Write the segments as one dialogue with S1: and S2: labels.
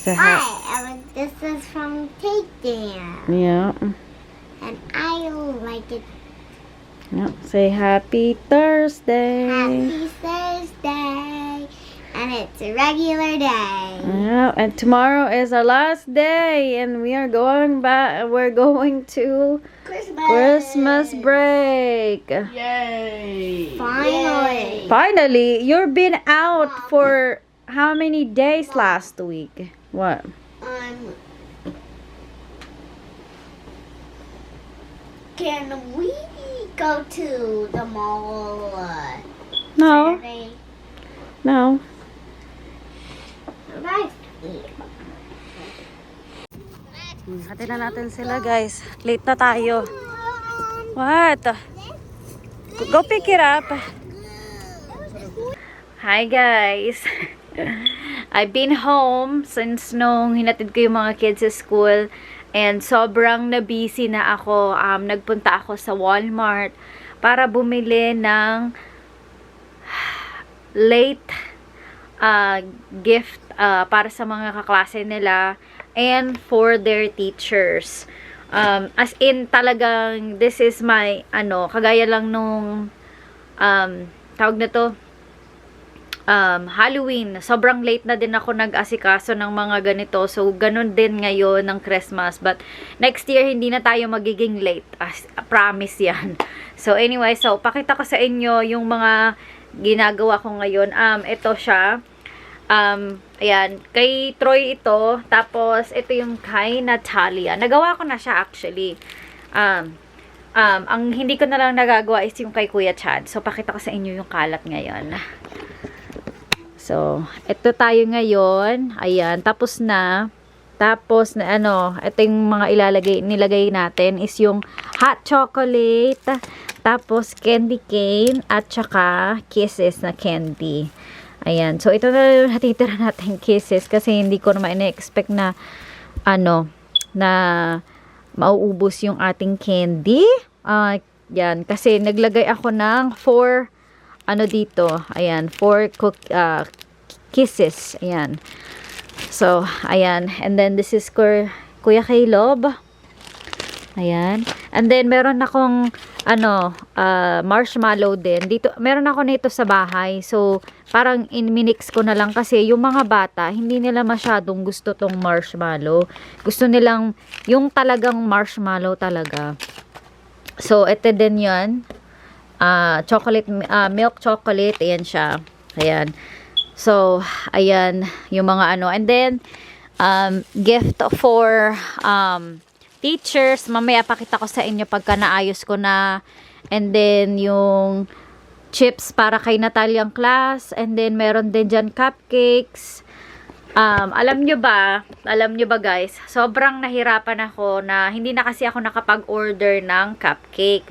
S1: It's a hat.
S2: This is from Take Dare.
S1: Yeah.
S2: And I like it.
S1: Yeah. Say happy Thursday.
S2: Happy Thursday. And it's a regular day.
S1: Yeah, and tomorrow is our last day, and we are going back. We're going to Christmas break.
S3: Yay!
S2: Finally.
S1: Finally, you've been out for how many days last week? What?
S2: Can we go to the mall
S1: No,
S2: Saturday?
S1: no.
S2: Right.
S1: Hati na natin sila, guys. Late na tayo. What? Go pick it up. Hi, guys. I've been home since nung hinatid ko yung mga kids sa school. And sobrang na-busy na ako. Nagpunta ako sa Walmart para bumili ng late gift para sa mga kaklase nila and for their teachers. As in, talagang, this is my, kagaya lang nung, tawag na to, Halloween. Sobrang late na din ako nag-asikaso ng mga ganito. So, ganun din ngayon ng Christmas. But, next year, hindi na tayo magiging late. Promise yan. So, anyway, so, pakita ko sa inyo yung mga ginagawa ko ngayon. Ito siya. Ayan, kay Troy ito, tapos ito yung kay Natalia. Nagawa ko na siya actually. Ang hindi ko na lang nagagawa is yung kay Kuya Chad. So, pakita ko sa inyo yung kalat ngayon. So, ito tayo ngayon. Ayan, tapos na. Tapos, ito yung mga nilagay natin is yung hot chocolate, tapos candy cane, at saka kisses na candy. Ayan. So, ito na yung natitira natin kisses kasi hindi ko naman ina-expect na na mauubos yung ating candy. Yan. Kasi naglagay ako ng 4 dito. Ayan. 4 kisses. Ayan. So, ayan. And then, this is Kuya Caleb. Ayan. And then, meron akong marshmallow din. Dito, meron ako nito sa bahay. So, parang minix ko na lang kasi yung mga bata, hindi nila masyadong gusto tong marshmallow. Gusto nilang yung talagang marshmallow talaga. So, ito din yun. Chocolate, milk chocolate. Ayan siya. Ayan. So, ayan yung mga And then, gift for teachers. Mamaya pakita ko sa inyo pagka naayos ko na. And then, yung chips para kay Nataliang class. And then, meron din dyan cupcakes. Alam nyo ba guys, sobrang nahirapan ako na hindi na kasi ako nakapag-order ng cupcake.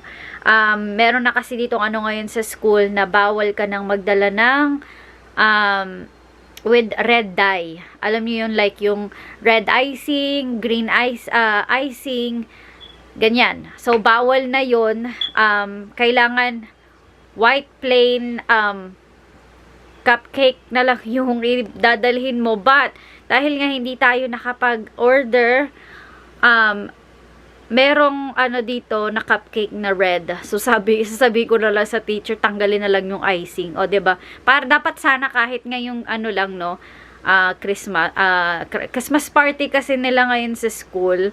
S1: Meron na kasi dito ngayon sa school na bawal ka nang magdala ng with red dye. Alam niyo yun, like yung red icing, green icing, ganyan. So, bawal na yun. Kailangan white plain cupcake na lang yung dadalhin mo. But, dahil nga hindi tayo nakapag-order, merong dito na cupcake na red. So, sasabi ko na lang sa teacher, tanggalin na lang yung icing. O, diba? Para dapat sana kahit ngayong lang, no, Christmas party kasi nila ngayon sa school.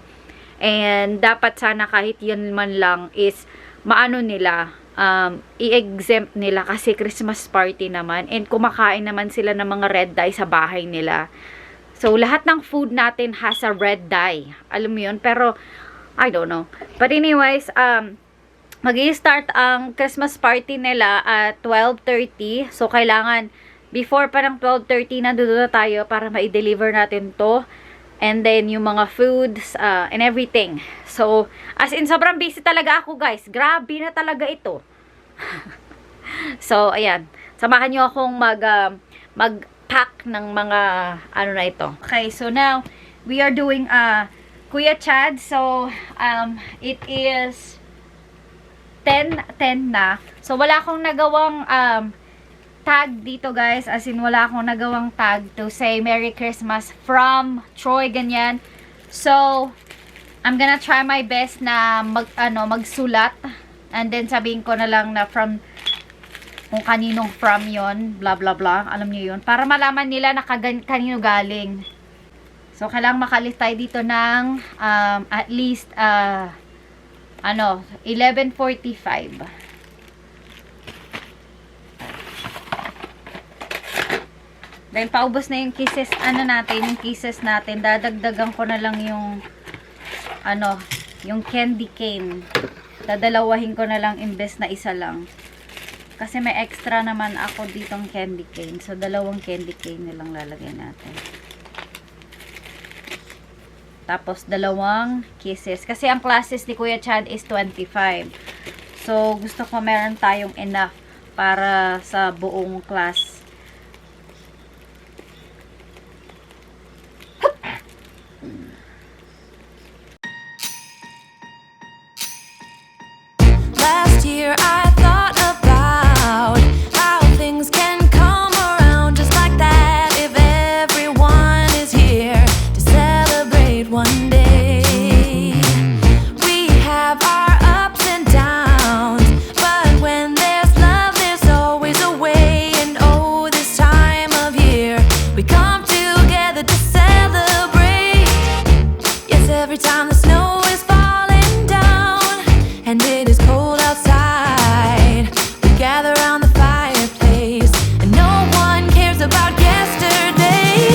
S1: And, dapat sana kahit yan man lang is, nila, i-exempt nila kasi Christmas party naman. And, kumakain naman sila ng mga red dye sa bahay nila. So, lahat ng food natin has a red dye. Alam mo yun? Pero, I don't know. But anyways, mag-i-start ang Christmas party nila at 12:30. So, kailangan, before pa ng 12:30, nandun na tayo para ma-deliver natin to. And then, yung mga foods and everything. So, as in, sobrang busy talaga ako, guys. Grabe na talaga ito. So, ayan. Samahan nyo akong mag-pack ng mga, na ito. Okay, so now, we are doing, Kuya Chad, so, it is 10 na. So, wala akong nagawang tag dito guys, as in wala akong nagawang tag to say Merry Christmas from Troy, ganyan. So, I'm gonna try my best na magsulat. And then sabihin ko na lang na from, kung kaninong from yon, blah blah blah, alam niyo yun. Para malaman nila na kanino galing. So, kailangan makalis tayo dito ng at least 11:45. Dahil paubos na yung kisses, yung kisses natin, dadagdagan ko na lang yung yung candy cane. Dadalawahin ko na lang imbes na isa lang. Kasi may extra naman ako ditong candy cane. So, 2 candy cane na lang lalagay natin. Tapos, 2 kisses. Kasi ang classes ni Kuya Chad is 25. So, gusto ko meron tayong enough para sa buong class.
S4: Last year I thought about how things can come around just like that if everyone is here to celebrate one day. We have our ups and downs, but when there's love there's always a way. And oh, this time of year we come together to celebrate. Yes, every time the snow is falling down and it is cold outside, we gather around the fireplace and no one cares about yesterday.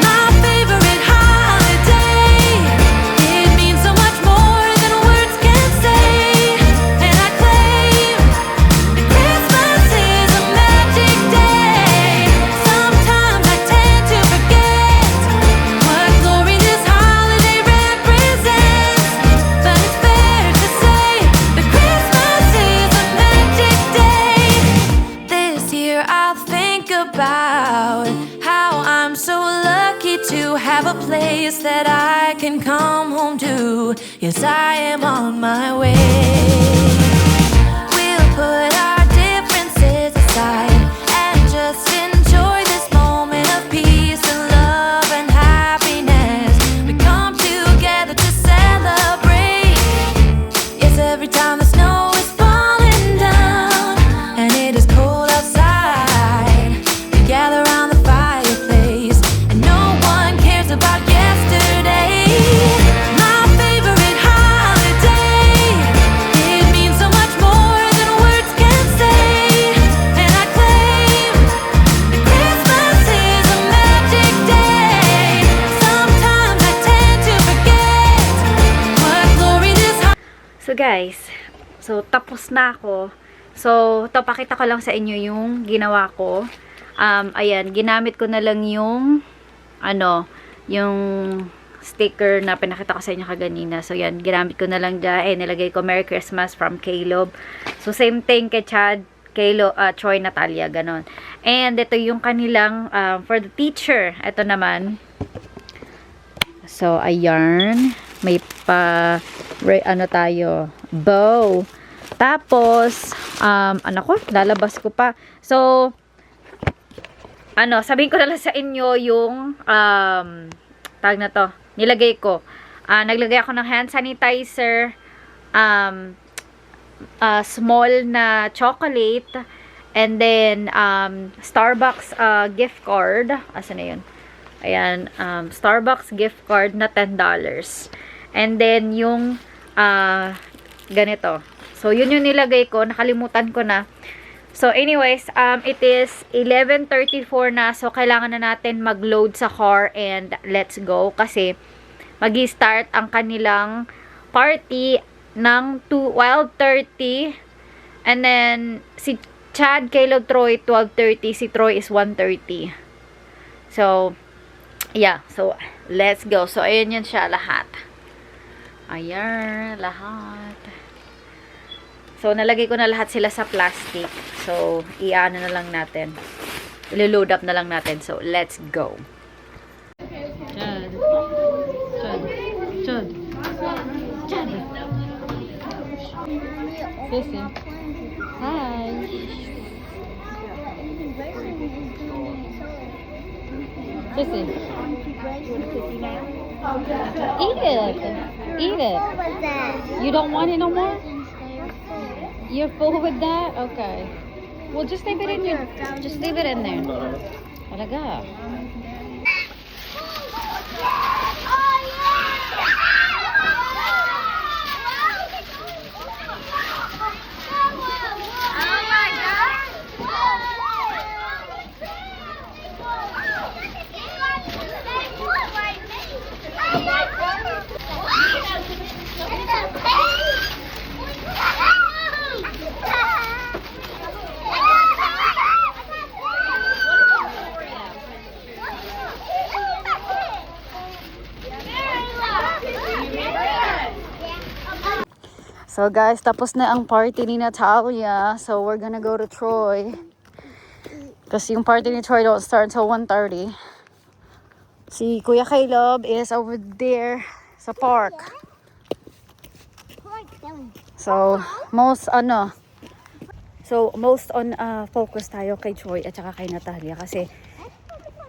S4: My favorite holiday, it means so much more than words can say. And I claim that Christmas is a magic day. Sometimes I tend to forget what glory this holiday represents, but it's fair to say that Christmas is a magic day. This year I'll think about how I'm so lucky to have a place that I can come home to. Yes, I am on my way. We'll put our differences aside and just enjoy this moment of peace and love and happiness. We come together to celebrate. Yes, every time the snow is falling down and it is cold outside, we gather around the fireplace and no one cares about yesterday. My favorite holiday, it means so much more than words can say. And I claim that Christmas is a magic day. Sometimes I tend to forget what glory this
S1: So guys, tapos na ako. So, pakita ko lang sa inyo yung ginawa ko. Ayan, ginamit ko na lang yung yung sticker na pinakita ko sa inyo kaganina. So, yan, ginamit ko na lang dyan. Nilagay ko Merry Christmas from Caleb. So, same thing kay Chad, Troy, Natalia, ganon. And ito yung kanilang, for the teacher, ito naman. So, ayan. May tayo, bow. Tapos, lalabas ko pa. So, sabihin ko na lang sa inyo yung, tag na to, nilagay ko. Naglagay ako ng hand sanitizer, small na chocolate, and then, Starbucks gift card. Asan na yun? Ayan, Starbucks gift card na $10. And then, yung, ganito. So, yun yung nilagay ko. Nakalimutan ko na. So, anyways, it is 11:34 na. So, kailangan na natin mag-load sa car and let's go. Kasi, mag-start ang kanilang party ng 12:30. And then, si Chad, Caleb, Troy, 12:30. Si Troy is 1:30. So, yeah. So, let's go. So, ayan yun siya lahat. Ayan, lahat. So, nalagay ko na lahat sila sa plastic. So, i-ano na lang natin. I-load up na lang natin. So, let's go. Chad. Chad. Chad. Sissy. Hi. Sissy. Eat it. Eat it.
S2: What was that?
S1: You don't want it no more? You're full with that? Okay. Well, just leave it in your. Just leave it in there. Talaga. So guys, tapos na ang party ni Natalia. So we're gonna go to Troy. Kasi yung party ni Troy don't start until 1:30. Si Kuya Caleb is over there sa park. So most on focus tayo kay Troy at saka kay Natalia kasi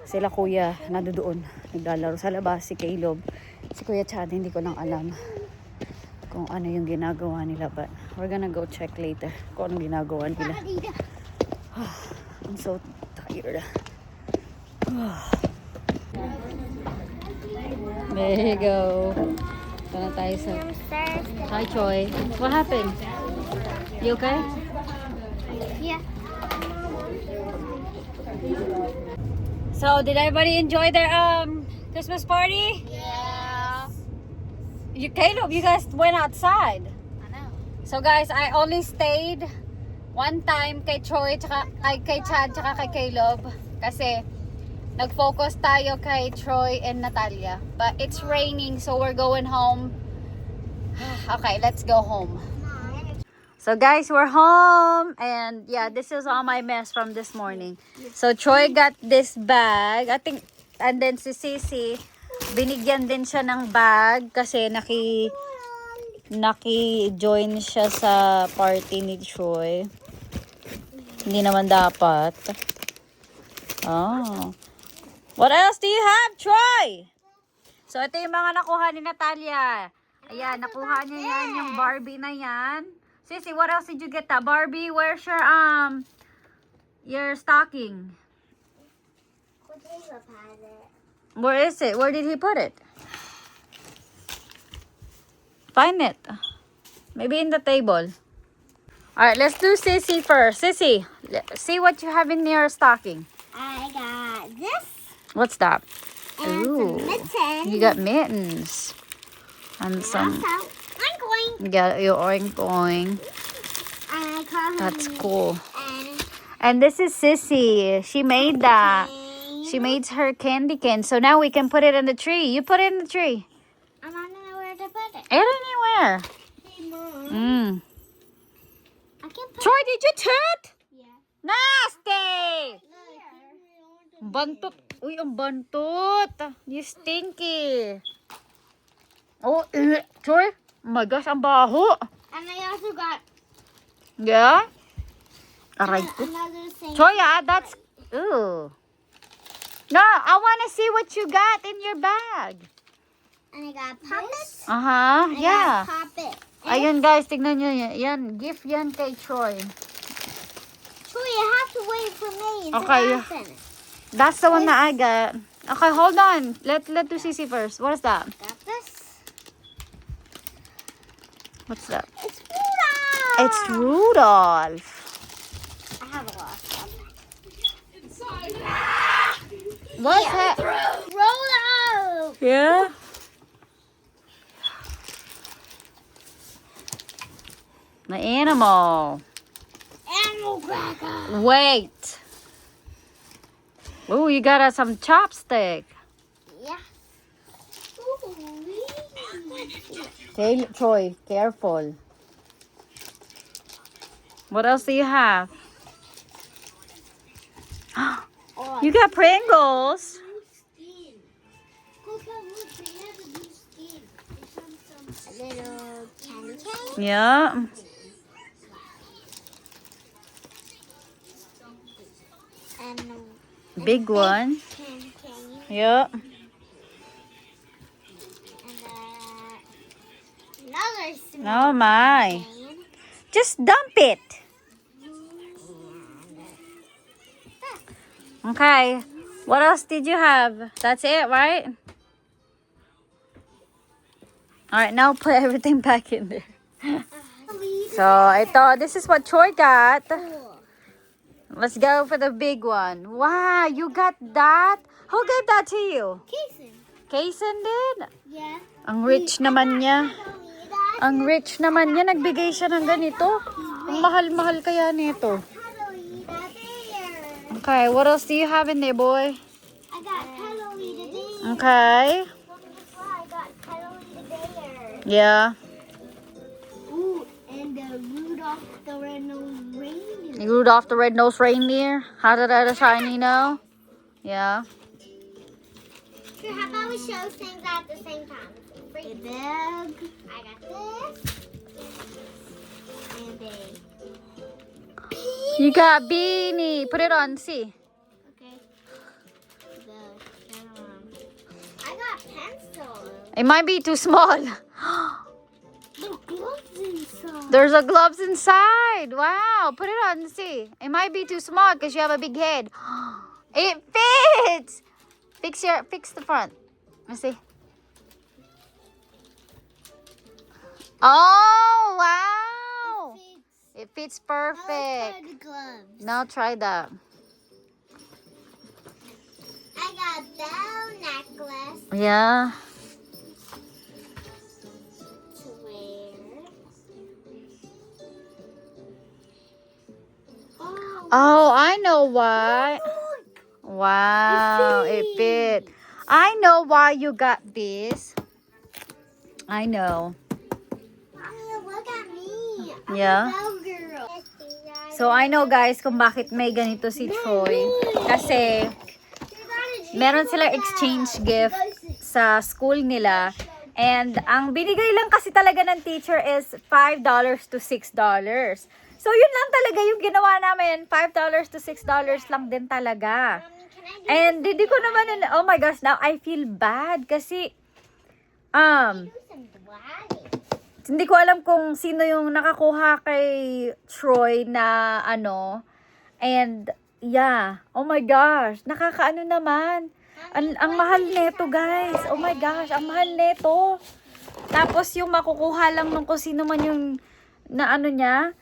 S1: sila kuya nandoon naglalaro sa labas. Si Caleb, si Kuya Chad hindi ko lang alam kung ano yung ginagawa nila, but we're gonna go check later kung anong ginagawa nila. I'm so tired. There you go. Ito na tayo sa... Hi, Troy. What happened? You okay?
S2: Yeah.
S1: So, did everybody enjoy their Christmas party?
S2: Yeah.
S1: Caleb, you guys went outside.
S2: I know.
S1: So guys, I only stayed one time kay Troy, tsaka, kay Chad, tsaka kay Caleb. Kasi nag-focus tayo kay Troy and Natalia. But it's raining, so we're going home. Okay, let's go home. So guys, we're home. And yeah, this is all my mess from this morning. So Troy got this bag. I think, and then si Sissy, binigyan din siya ng bag kasi naki-join siya sa party ni Troy. Hindi naman dapat. Oh. What else do you have, Troy? So, ito yung mga nakuha ni Natalia. Ayan, nakuha niya yan, yung Barbie na yan. Sissy, what else did you get? Barbie, where's your stocking? Where is it? Where did he put it? Find it. Maybe in the table. Alright, let's do Sissy first. Sissy, see what you have in your stocking.
S2: I got this.
S1: What's that?
S2: And some mittens.
S1: You got mittens. And some...
S2: Also, I'm going.
S1: You got your oink oink.
S2: I got
S1: That's cool.
S2: And
S1: And this is Sissy. She made that. She made her candy cane. So now we can put it in the tree. You put it in the tree.
S2: I don't know where to put it.
S1: Anywhere.
S2: Hey, Mom.
S1: Mm.
S2: I can put
S1: Troy, did you toot?
S2: Yeah.
S1: Nasty! Bantot. Uy, ang bantot. You stinky. Oh, Troy. Oh my gosh, ang baho.
S2: And I also got
S1: Yeah? Aray ko.
S2: another thing.
S1: Troy, that's... Ooh. No, I want to see what you got in your bag.
S2: And I got puppets.
S1: Uh-huh,
S2: I
S1: yeah.
S2: got puppet.
S1: Ayun guys, tignan nyo yan. Yan, gift yan kay Troy.
S2: Troy, you have to wait for me until
S1: Okay.
S2: I finish.
S1: That's the one that I got. Okay, hold on. Let do Sissy first. What is that?
S2: Got this.
S1: What's that?
S2: It's Rudolph.
S1: It's Rudolph.
S2: I have a lot of them.
S1: What's that?
S2: Rudolph.
S1: Yeah? The animal.
S2: Animal cracker.
S1: Wait. Oh, you got some chopstick.
S2: Yeah.
S1: Okay, Troy, careful. What else do you have?
S2: Oh,
S1: You got Pringles.
S2: skin. Look how much we have a new skin. A little candy cane.
S1: Yeah. big one.
S2: Can.
S1: Yeah.
S2: And another
S1: Oh
S2: small
S1: my.
S2: can.
S1: Just dump it. Okay. What else did you have? That's it, right? Alright, now put everything back in there. So, ito, this is what Troy got. Let's go for the big one. Wow, you got that? Who gave that to you?
S2: Kason.
S1: Kason did?
S2: Yeah.
S1: Ang rich naman niya. Ang rich naman niya. Nagbigay siya ng ganito. Ang mahal-mahal kaya nito. Okay, what else do you have in there, boy?
S2: I got Cuddly the Bear.
S1: Okay.
S2: I got Cuddly the Bear.
S1: Yeah.
S2: Ooh, and Rudolph the Red-Nosed Reindeer.
S1: Rudolph the Red-Nosed Reindeer. How did that shiny know? Yeah.
S2: Sure, how about we show things at the same time? The bag. I got this. And a
S1: You got beanie. Put it on, see.
S2: okay. I got pencil.
S1: It might be too small.
S2: The gloves inside.
S1: There's a gloves inside. Wow. Put it on, see. It might be too small because you have a big head. It fits. Fix the front. Let's see. Oh, wow. It fits perfect.
S2: The gloves.
S1: Now try that.
S2: I got bell necklace
S1: Yeah.
S2: to wear.
S1: Oh, I know why. Wow, it fit. I know why you got this. I know.
S2: Look at me. I'm
S1: Yeah.
S2: a bell girl.
S1: So, I know guys kung bakit may ganito si Troy. Kasi, meron silang exchange gift sa school nila. And, ang binigay lang kasi talaga ng teacher is $5 to $6. So, yun lang talaga yung ginawa namin. $5 to $6 lang din talaga. And, hindi ko naman, oh my gosh, now I feel bad. Kasi, hindi ko alam kung sino yung nakakuha kay Troy na ano. And, yeah. Oh my gosh. Nakakaano naman. Ang mahal neto, guys. Oh my gosh. Ang mahal neto. Tapos, yung makukuha lang nung kung sino man yung na ano niya.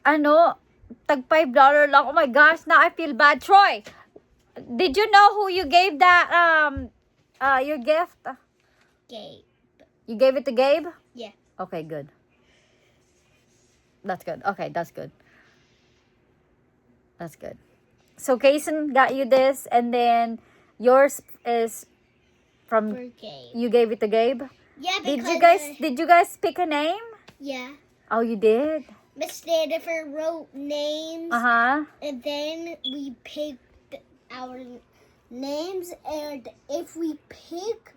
S1: Ano, tag $5 lang. Oh my gosh. Now I feel bad. Troy, did you know who you gave that, your gift?
S2: Gabe.
S1: You gave it to Gabe?
S2: Yeah.
S1: Okay, good. That's good. Okay, that's good. That's good. So, Kason got you this, and then yours is from,
S2: For Gabe.
S1: you gave it to Gabe?
S2: Yeah,
S1: Did
S2: because
S1: you guys pick a name?
S2: yeah,
S1: Oh, you did?
S2: Miss Stanford wrote names,
S1: Uh-huh.
S2: and then we picked our names, and if we pick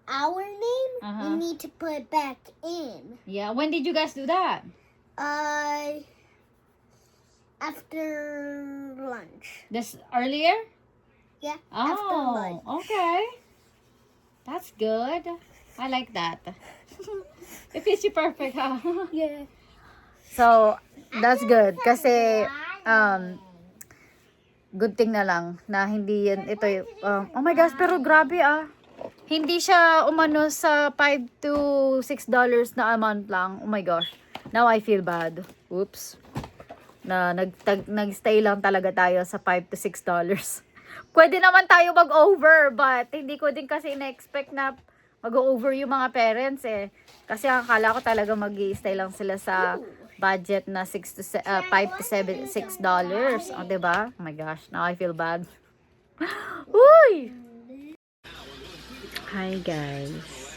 S2: our name,
S1: Uh-huh.
S2: we need to put it back in.
S1: Yeah, when did you guys do that?
S2: After lunch.
S1: This earlier?
S2: Yeah, after lunch.
S1: Oh, okay. That's good. I like that. It fits you perfect, huh?
S2: Yeah.
S1: So, that's good. Kasi, good thing na lang na hindi yan, ito yung, oh my gosh, pero grabe Hindi siya umano sa $5 to $6 na a month lang. Oh my gosh. Now I feel bad. Oops. Na nagstay lang talaga tayo sa $5 to $6. Pwede naman tayo mag-over, but hindi ko din kasi na-expect na mag-over yung mga parents eh. Kasi akala ko talaga mag-i-stay lang sila sa budget na $5 to $6. Oh, diba? Oh my gosh, now I feel bad. Uy! Hi guys.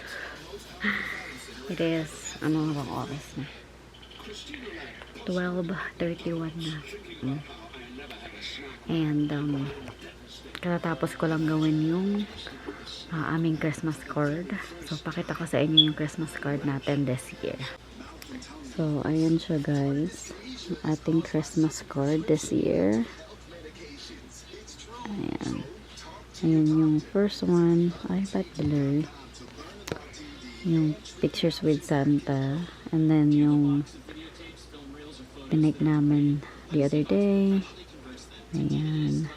S1: It is, ano bang oras na? 12:31 na. And, katatapos ko lang gawin yung aming Christmas card. So, pakita ko sa inyo yung Christmas card natin this year. So, ayan siya guys. Yung ating Christmas card this year. Ayan. Ayan yung first one. Ay, ba't blur? Yung pictures with Santa. And then yung pinake namin the other day. Ayan.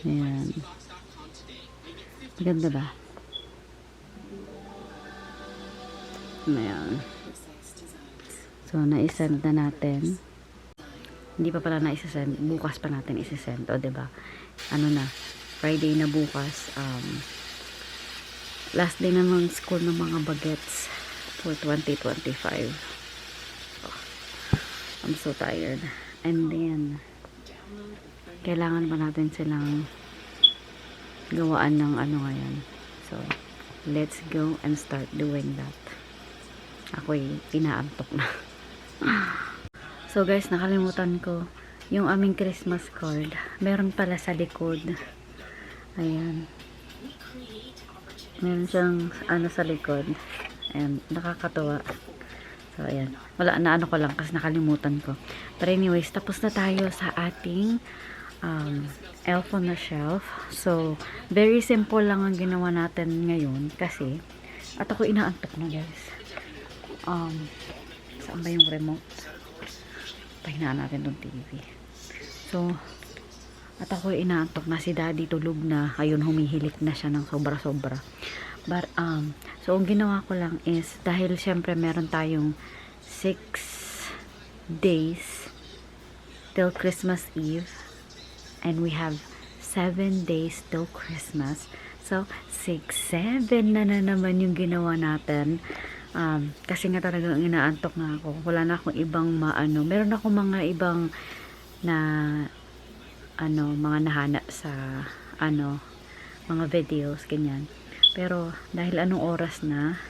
S1: Ayan. Maganda ba? Ayan. So, naisend na natin. Hindi pa pala naisasend. Bukas pa natin isasend. O, diba? Ano na? Friday na bukas. Last day na ng school ng mga bagets for 2025. Oh, I'm so tired. And then, kailangan pa natin silang gawaan ng ano ngayon. So, let's go and start doing that. Ako'y inaantok na. So guys, nakalimutan ko yung aming Christmas card. Meron pala sa likod. Ayan. Meron siyang ano sa likod. Ayan, nakakatuwa. So, ayan. Wala, na ano ko lang kasi nakalimutan ko. But anyways, tapos na tayo sa ating Elf on the Shelf. So, very simple lang ang ginawa natin ngayon kasi at ako inaantok na guys. Saan ba yung remote? Pahinaan natin tong TV. So, at ako inaantok na, si daddy tulog na. Ayun, humihilik na siya ng sobra-sobra. But, so, ang ginawa ko lang is, dahil syempre meron tayong 6 days till Christmas Eve. And we have 7 days till Christmas. So, 6, 7 na naman yung ginawa natin. Kasi nga talagang inaantok na ako. Wala na akong ibang maano. Meron akong mga ibang na mga nahanap sa mga videos, ganyan. Pero, dahil anong oras na,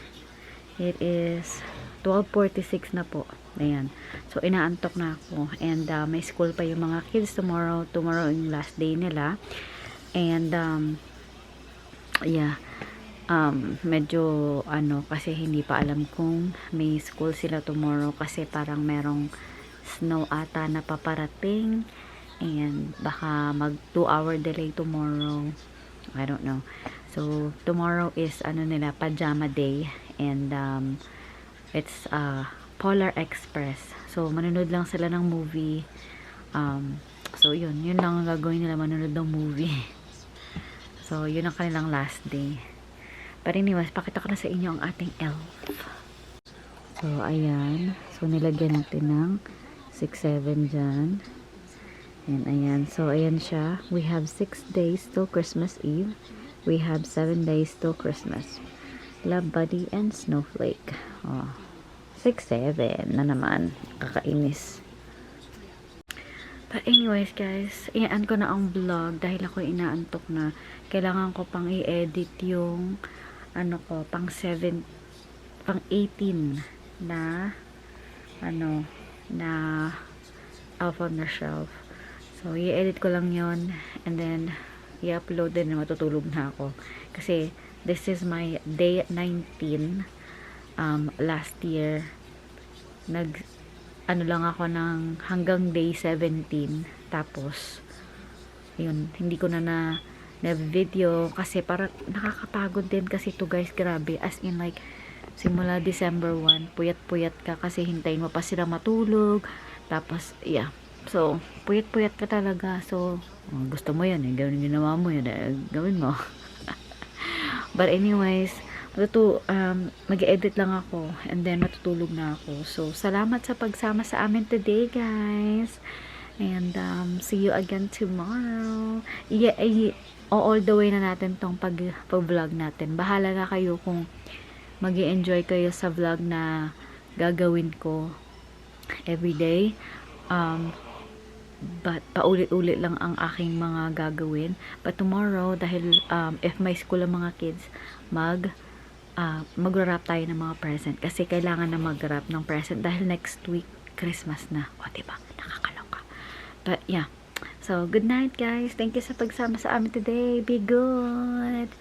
S1: it is 12:46 na po. Ayan. So, inaantok na ako. And, may school pa yung mga kids tomorrow. Tomorrow yung last day nila. And, yeah. Medyo, kasi hindi pa alam kung may school sila tomorrow. Kasi parang merong snow ata na paparating. And, baka mag 2-hour delay tomorrow. I don't know. So, tomorrow is, pajama day. And, it's, Polar Express. So, manonood lang sila ng movie. So, yun lang ang gagawin nila, manonood ng movie. So, yun ang kanilang last day. But anyways, pakita ko na sa inyo ang ating elf. So, ayan. So, nilagyan natin ng 6-7 dyan. And, ayan. So, ayan siya. We have 6 days till Christmas Eve. We have 7 days till Christmas. Love Buddy and Snowflake. Oh. 6-7 na naman. Kakainis. But anyways guys, iyan ko na ang vlog dahil ako inaantok na. Kailangan ko pang i-edit yung pang 18 na na Elf on the Shelf. So, i-edit ko lang yon and then i-upload din na matutulog na ako. Kasi this is my day 19. Last year lang ako ng hanggang day 17, tapos yun, hindi ko na video kasi para nakakapagod din kasi to guys, grabe, as in like simula December 1, puyat-puyat ka kasi hintayin mo pa sila matulog, tapos yeah, so puyat-puyat ka talaga. So gusto mo yan ginawa mo yun, gawin mo. But anyways, mag-edit lang ako and then matutulog na ako. So, salamat sa pagsama sa amin today, guys. And, see you again tomorrow. Yeah, all the way na natin tong pag-vlog natin. Bahala na kayo kung mag-i-enjoy kayo sa vlog na gagawin ko everyday. But, paulit-ulit lang ang aking mga gagawin. But tomorrow, dahil if may school ang mga kids, mag-wrap tayo ng mga present kasi kailangan na mag-wrap ng present dahil next week Christmas na. O, diba? Nakakaloka. But, yeah. So, good night, guys. Thank you sa pagsama sa amin today. Be good.